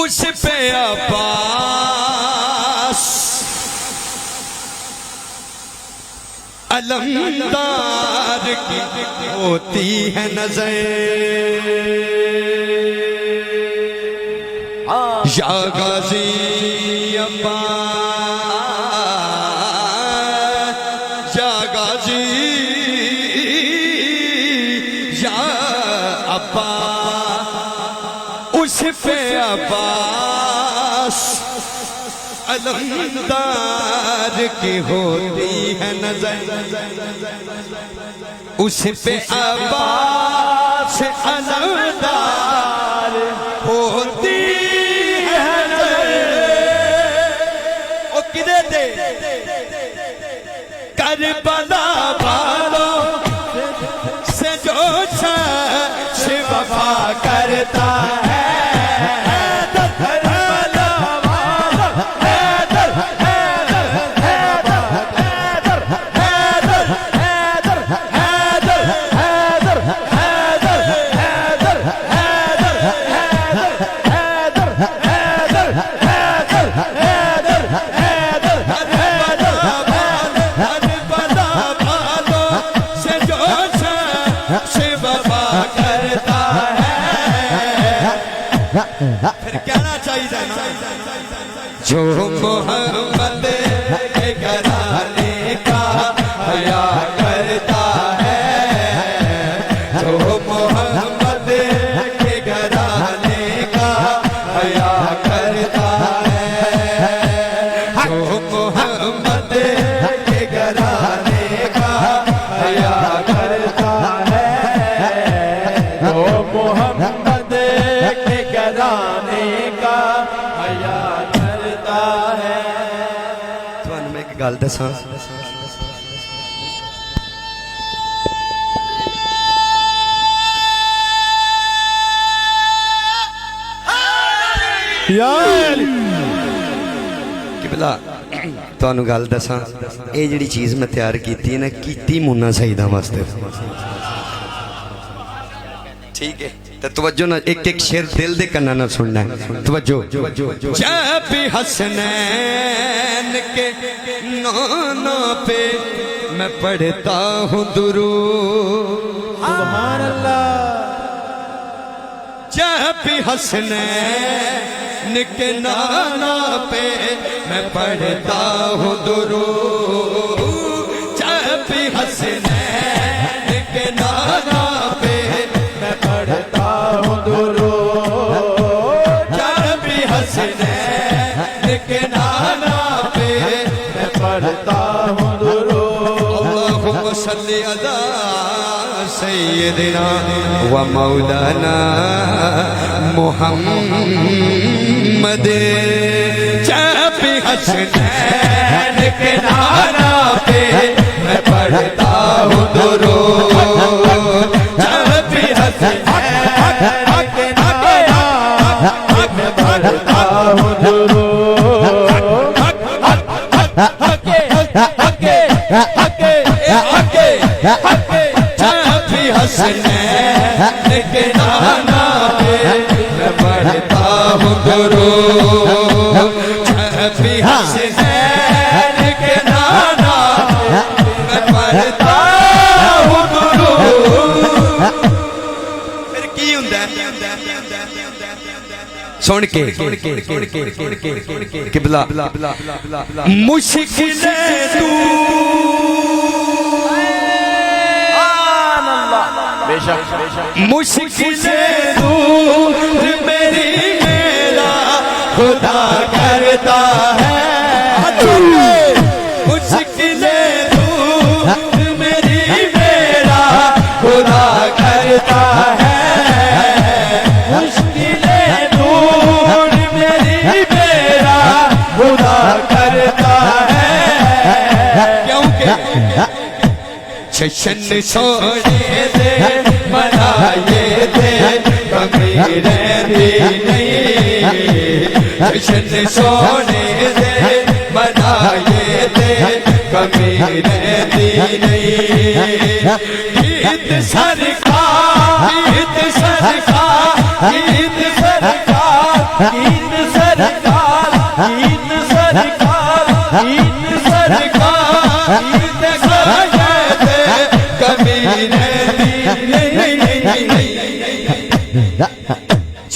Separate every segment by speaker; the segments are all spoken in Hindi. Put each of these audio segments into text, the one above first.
Speaker 1: उस पे अब्बास अलमदार की होती है नजर। या गाजी अब्बास, या गाजी या अब्बास, उस पे अब्बास अलमदार की होती है नजर। उस पे अब्बास अलमदार होती है नजर। ओ किधर दे करबला वालों से जो शख्स वफा करता है, फिर कहना चाहिए ना, जो मोहम्मद के घराने का हया करता है, जो मोहम्मद के घराने का हया करता है, जो मोहम्मद के घराने का हया करता है, जो मोहम्मद के घराने का हया करता है। तुहानू मैं एक गल दसां, किबला तुहानू गल दसां, ये जिहड़ी चीज़ मैं तैयार की है ना, कीती मुन्ना सईदा वास्ते। ठीक है, तो तवज्जो ना, एक एक शेर दिल दे कन्ना ना सुनना है। तवज्जो। जब भी हसनैन के नाना पे मैं पढ़ता हूँ दुरूद, सुभान अल्लाह। जब भी हसनैन के नाना पे मैं पढ़ता हूँ दुरूद, जब भी हसनैन के नाना पे मैं पढ़ता हूँ दुरूद, जब भी हसनैन के नाना पे मैं पढ़ता हूँ दुरूद। अल्लाहुम्मा सल्ली अला सय्यदिना व मौलाना मुहम्मद। जब भी हसनैन के नाना पे मैं पढ़ता हूँ दुरूद, जब भी हसनैन के नाना पे मैं पढ़ता हूँ दुरूद। जब भी हसनैन के नाना पे मैं पढ़ता हूँ दुरूद, जब भी हसनैन के नाना पे मैं पढ़ता हूँ दुरूद। फिर की हुंदा सुन के किबला, मुश्किलें मुश्किलें दूर मेरी मेरा खुदा करता है, मुश्किलें दूर मेरी मेरा खुदा करता है, मुश्किलें दूर मेरी मेरा खुदा करता है। क्योंकि जश्न सोने दे मनाए थे कभी रहती नहीं, जश्न सोने दे मनाए थे कभी रहती नहीं। गीत सरकार, गीत सरकार, गीत सरकार, गीत
Speaker 2: ईद सरकार ईद सरकार ईद सरकार
Speaker 1: कमी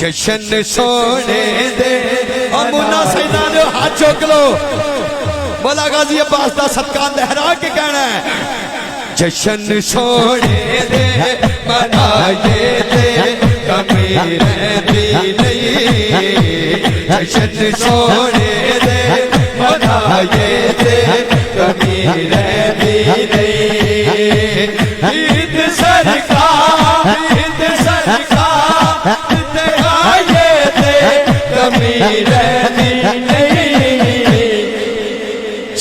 Speaker 1: जशन सोने दे मुन्ना सैदा ने हाथ चुक लो बोला गाजी अब्बास दा सदका लहरा के कहना है जशन सोने दे मनाए दे कमी रहती नहीं जशन सोने दे मनाए दे कमी रहती नहीं ईद सरकार ईद सरकार दिखाए दे कमी रहती नहीं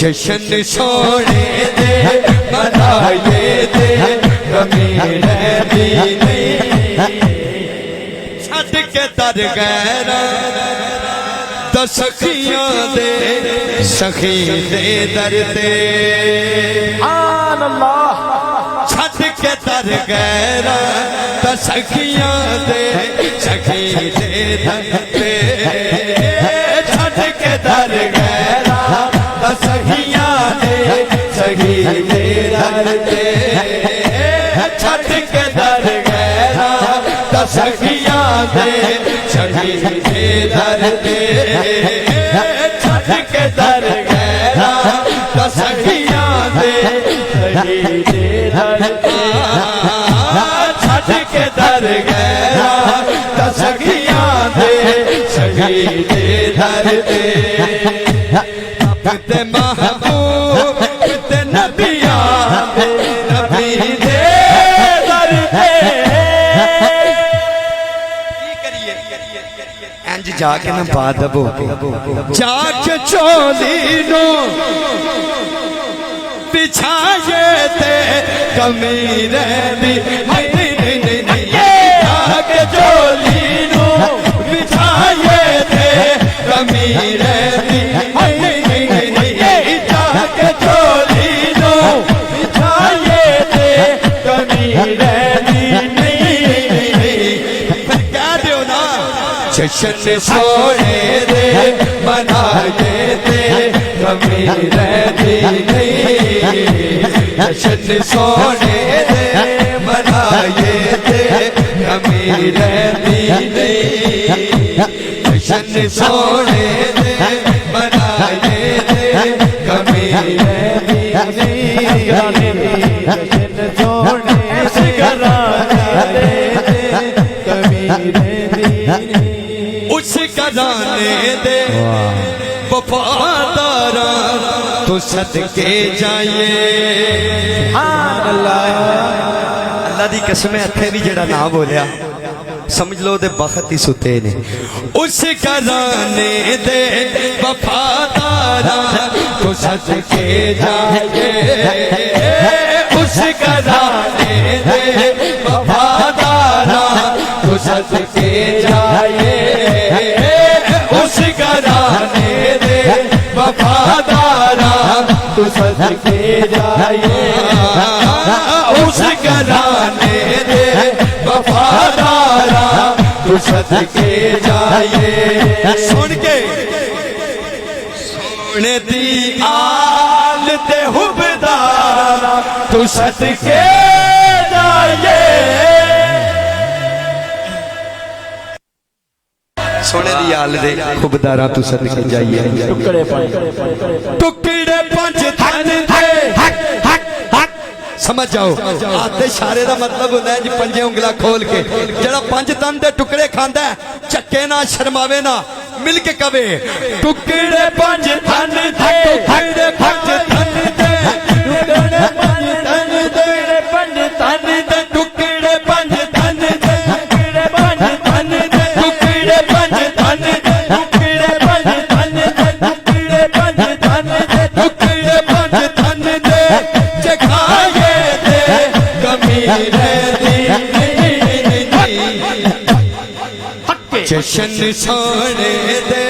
Speaker 1: जशन सोने दे मनाए दे कमी रहती नहीं छट के दर गैरा सखियां दे सखी दे दर ते छट के दर गैरा सखियां दे सखी दे दर ते छट के दर गैरा सखियां दे सखी दे दर ते छट के दर गैरा सखियां दे सखी दे दर ते छट के दर गैरा सखियां दे सखी दे दर ते छट के दर गैरा सखियां दे सखी दे दर ते ते महबूब ते नबिया नबी दे दर ते इंज जाके ना पा दबो जाके चोली नो बिछाए थे कमी रहती जाके चोली नो बिछाए थे कमी रहती जाके चोली नो बिछाए थे कमी रहती जशन सोने दे मनाए दे कमी रहती नहीं जशन सोने दे मनाए दे कमी रहती नहीं जशन सोने दे मनाए दे कमी रहती नहीं जशन सोने से घराने दे कमी रहती नहीं उस घराने दे वफादारा तो सदके जाइए अल्लाह दी कसम इत्थे भी जेड़ा ना बोलिया समझ लो दे बखत ही सुते ने उस घराने दे वफादारा तो सदके जाइए उस घराने दे वफादारा तो सदके जाइए उस घराने दे वफादारा तो सदके जाइए उस घराने दे वफादारा तो सदके जाइए सुन के सोने दी आल ते हुबदारा तो सदके जाइए सोने दी आल दे खुबदारा तू सदके जाइए टुकड़े पंज धन दे समझ जाओ आते इशारे का मतलब होता है जी पंजे उंगला खोल के जरा पंज तन दे टुकड़े खांदा है चक्के ना शर्मावे ना मिल के कवे टुकड़े पंज धन दे टुकड़े पंज धन दे टुकड़े पंज धन दे पंज धन दे टुकड़े पंज धन दे टुकड़े पंज धन दे टुकड़े पंज धन दे टुकड़े पंज धन दे टुकड़े पंज धन दे टुकड़े पंज धन दे जखाए दे कमी रहती नहीं जशन सोने दे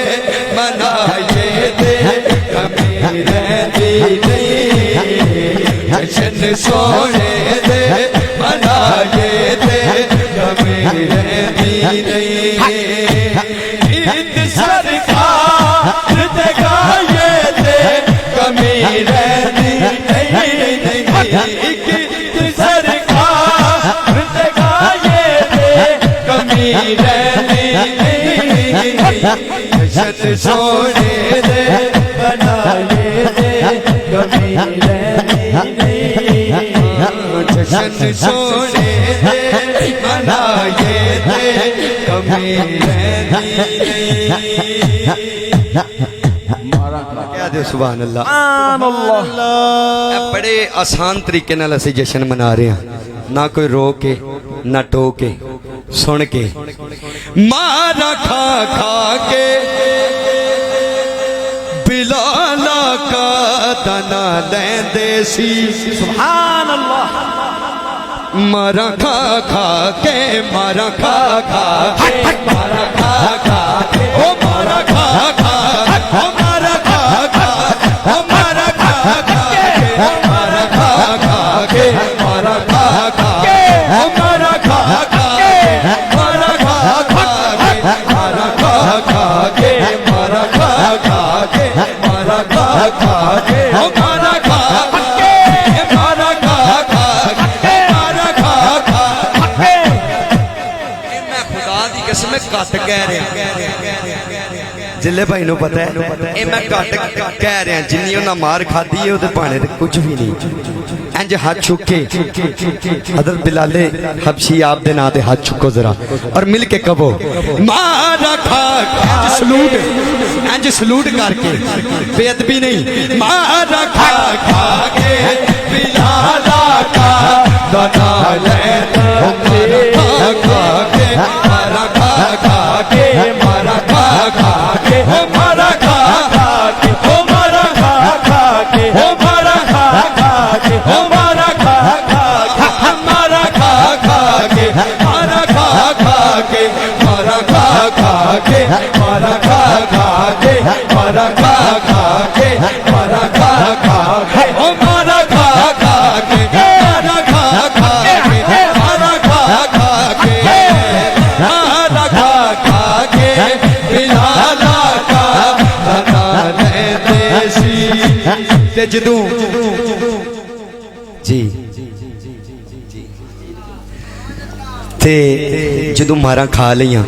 Speaker 1: मनाए दे कमी रहती नहीं जशन सोने दे मनाए दे कमी रहती नहीं ईद सरकार दे जशन सोने दे
Speaker 2: बनाए दे कभी रहनी नहीं
Speaker 1: जशन सोने दे मनाए दे कभी रहनी क्या दे सुभान अल्लाह बड़े आसान तरीके नाल असीं जशन मना रहे हैं ना कोई रो के ना टो के सुन के मारा खा खा के बिलाला का तना लेंदे सी
Speaker 2: सुभान अल्लाह
Speaker 1: मारा खा खा के मारा खा खा के मारा खा खा के ओ मारा खा खा ओ मारा खा खा ओ मारा खा खा के मारा खा खा के मारा खा खा के ओ मारा खा खा के मारा खा खा के मारा खा खा के मारा खा खा के मारा खा खा के ओ मारा खा के मारा खा खा के मारा खा खा के मैं खुदा दी कसम घट कह रहा जिले भाई नु पता है ये मैं घट कह रहा जिन्नी उन्हें मार खाधी है वो भाने कुछ भी नहीं इंज हाथ चुके हजरत बिलाले हबशी आप दे नाम हाथ चुको जरा और मिल के कहो मारा खा सलूट इंज सलूट करके बेअदबी नहीं मारा खा खा के बिलाला का दना ले खा के मारा खा खा के मारा खा खा के ओ मारा खा खा के ओ मारा खा खा के ओ मारा खा खा के ओ मारा खा खा के मारा खा खा के मारा खा खा के मारा खा खा के मारा खा खा के मारा खा खा के मारा खा खा के ओ मारा खा खा के मारा खा खा के मारा खा खा के मारा खा खा के बिलाला का बना ले देसी ते जदू जी ते जदू मारा खा लिया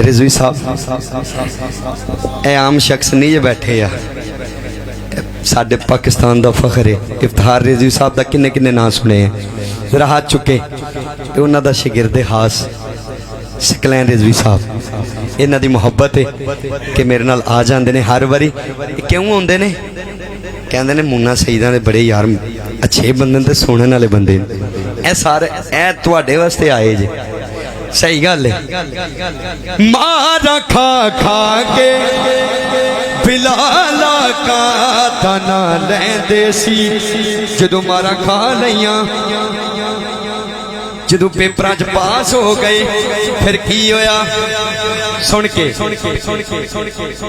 Speaker 1: रिजवी साहब ए आम शख्स नहीं जे बैठे आ साडे पाकिस्तान का फखर है इफ्तार रिजवी साहब का किन्ने किन्ने नाम सुने हैं जरा हाथ चुके उन्हों का शिगिरदे खास सकलैन रिजवी साहब इन्हों की मुहब्बत है कि मेरे नाल आ जाते हैं हर बारी क्यों आते ने कहते ने मुन्ना सईदा दे बड़े यार अच्छे बंदे ते सुनने वाले बंदे ए सारे ए तुहाडे वास्ते आए जे सही गल है मारा खा खा के बिलाला का तना लेंदे सी जदों मारा खा लिया जदों पेपर च पास हो गए फिर की होया सुन के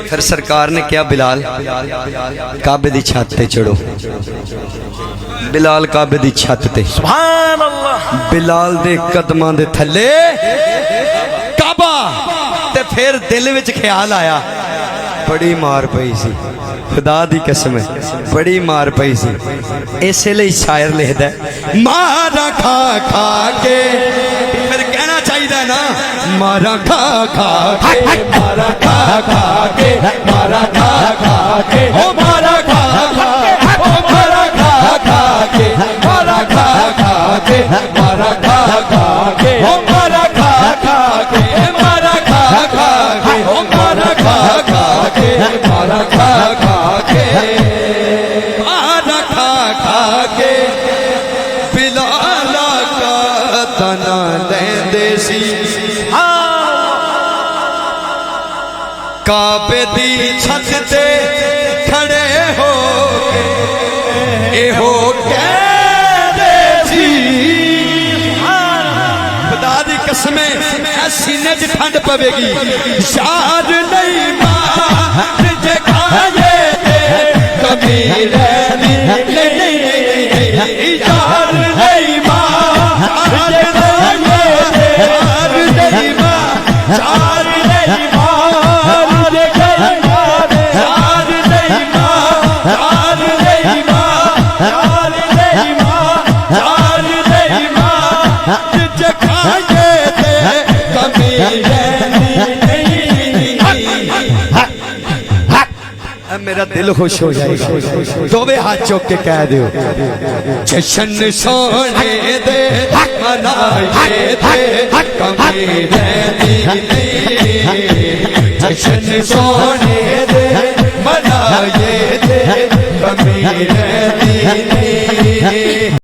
Speaker 1: फिर सरकार ने क्या बिलाल काबे दी छत ते चढ़ो बिलाल काबे दी छत ते
Speaker 2: सुभान अल्लाह
Speaker 1: बिलाल दे कदमां दे थले काबा ते फिर दिल विच ख्याल आया बड़ी मार पई सी खुदा दी कसम है बड़ी मार पई सी इसलिए शायर लिखदा मारा खा खा के फिर कहना चाहिए ना मारा खा खा के मारा खा खा के मारा खा खा के ओ मारा खा खा के ओ मारा खा खा के मारा खा खा के मारा खा खा के ओ मारा खा खा के मारा खा खा के ओ मारा खा खा के मारा खा खा के मारा खा खा के बिलाला का तना लेंदे सी काबे दी छत ते खड़े हो ए हो कहदे सी खुदा दी कसम सीने च ठंड पवेगी यार नहीं मार जे खाए कभी रहनी नहीं यार नहीं मार जे खाए यार नहीं मार नहीं मार जे खाए यार नहीं मार यार नहीं मार यार नहीं मार यार नहीं मार जे खाए मेरा दिल खुश हो जाएगा दोवे हाथ चौक के कह दो जशन सोने दे मनाए थे कमीने दीने जशन सोने दे मनाए थे कमीने दीने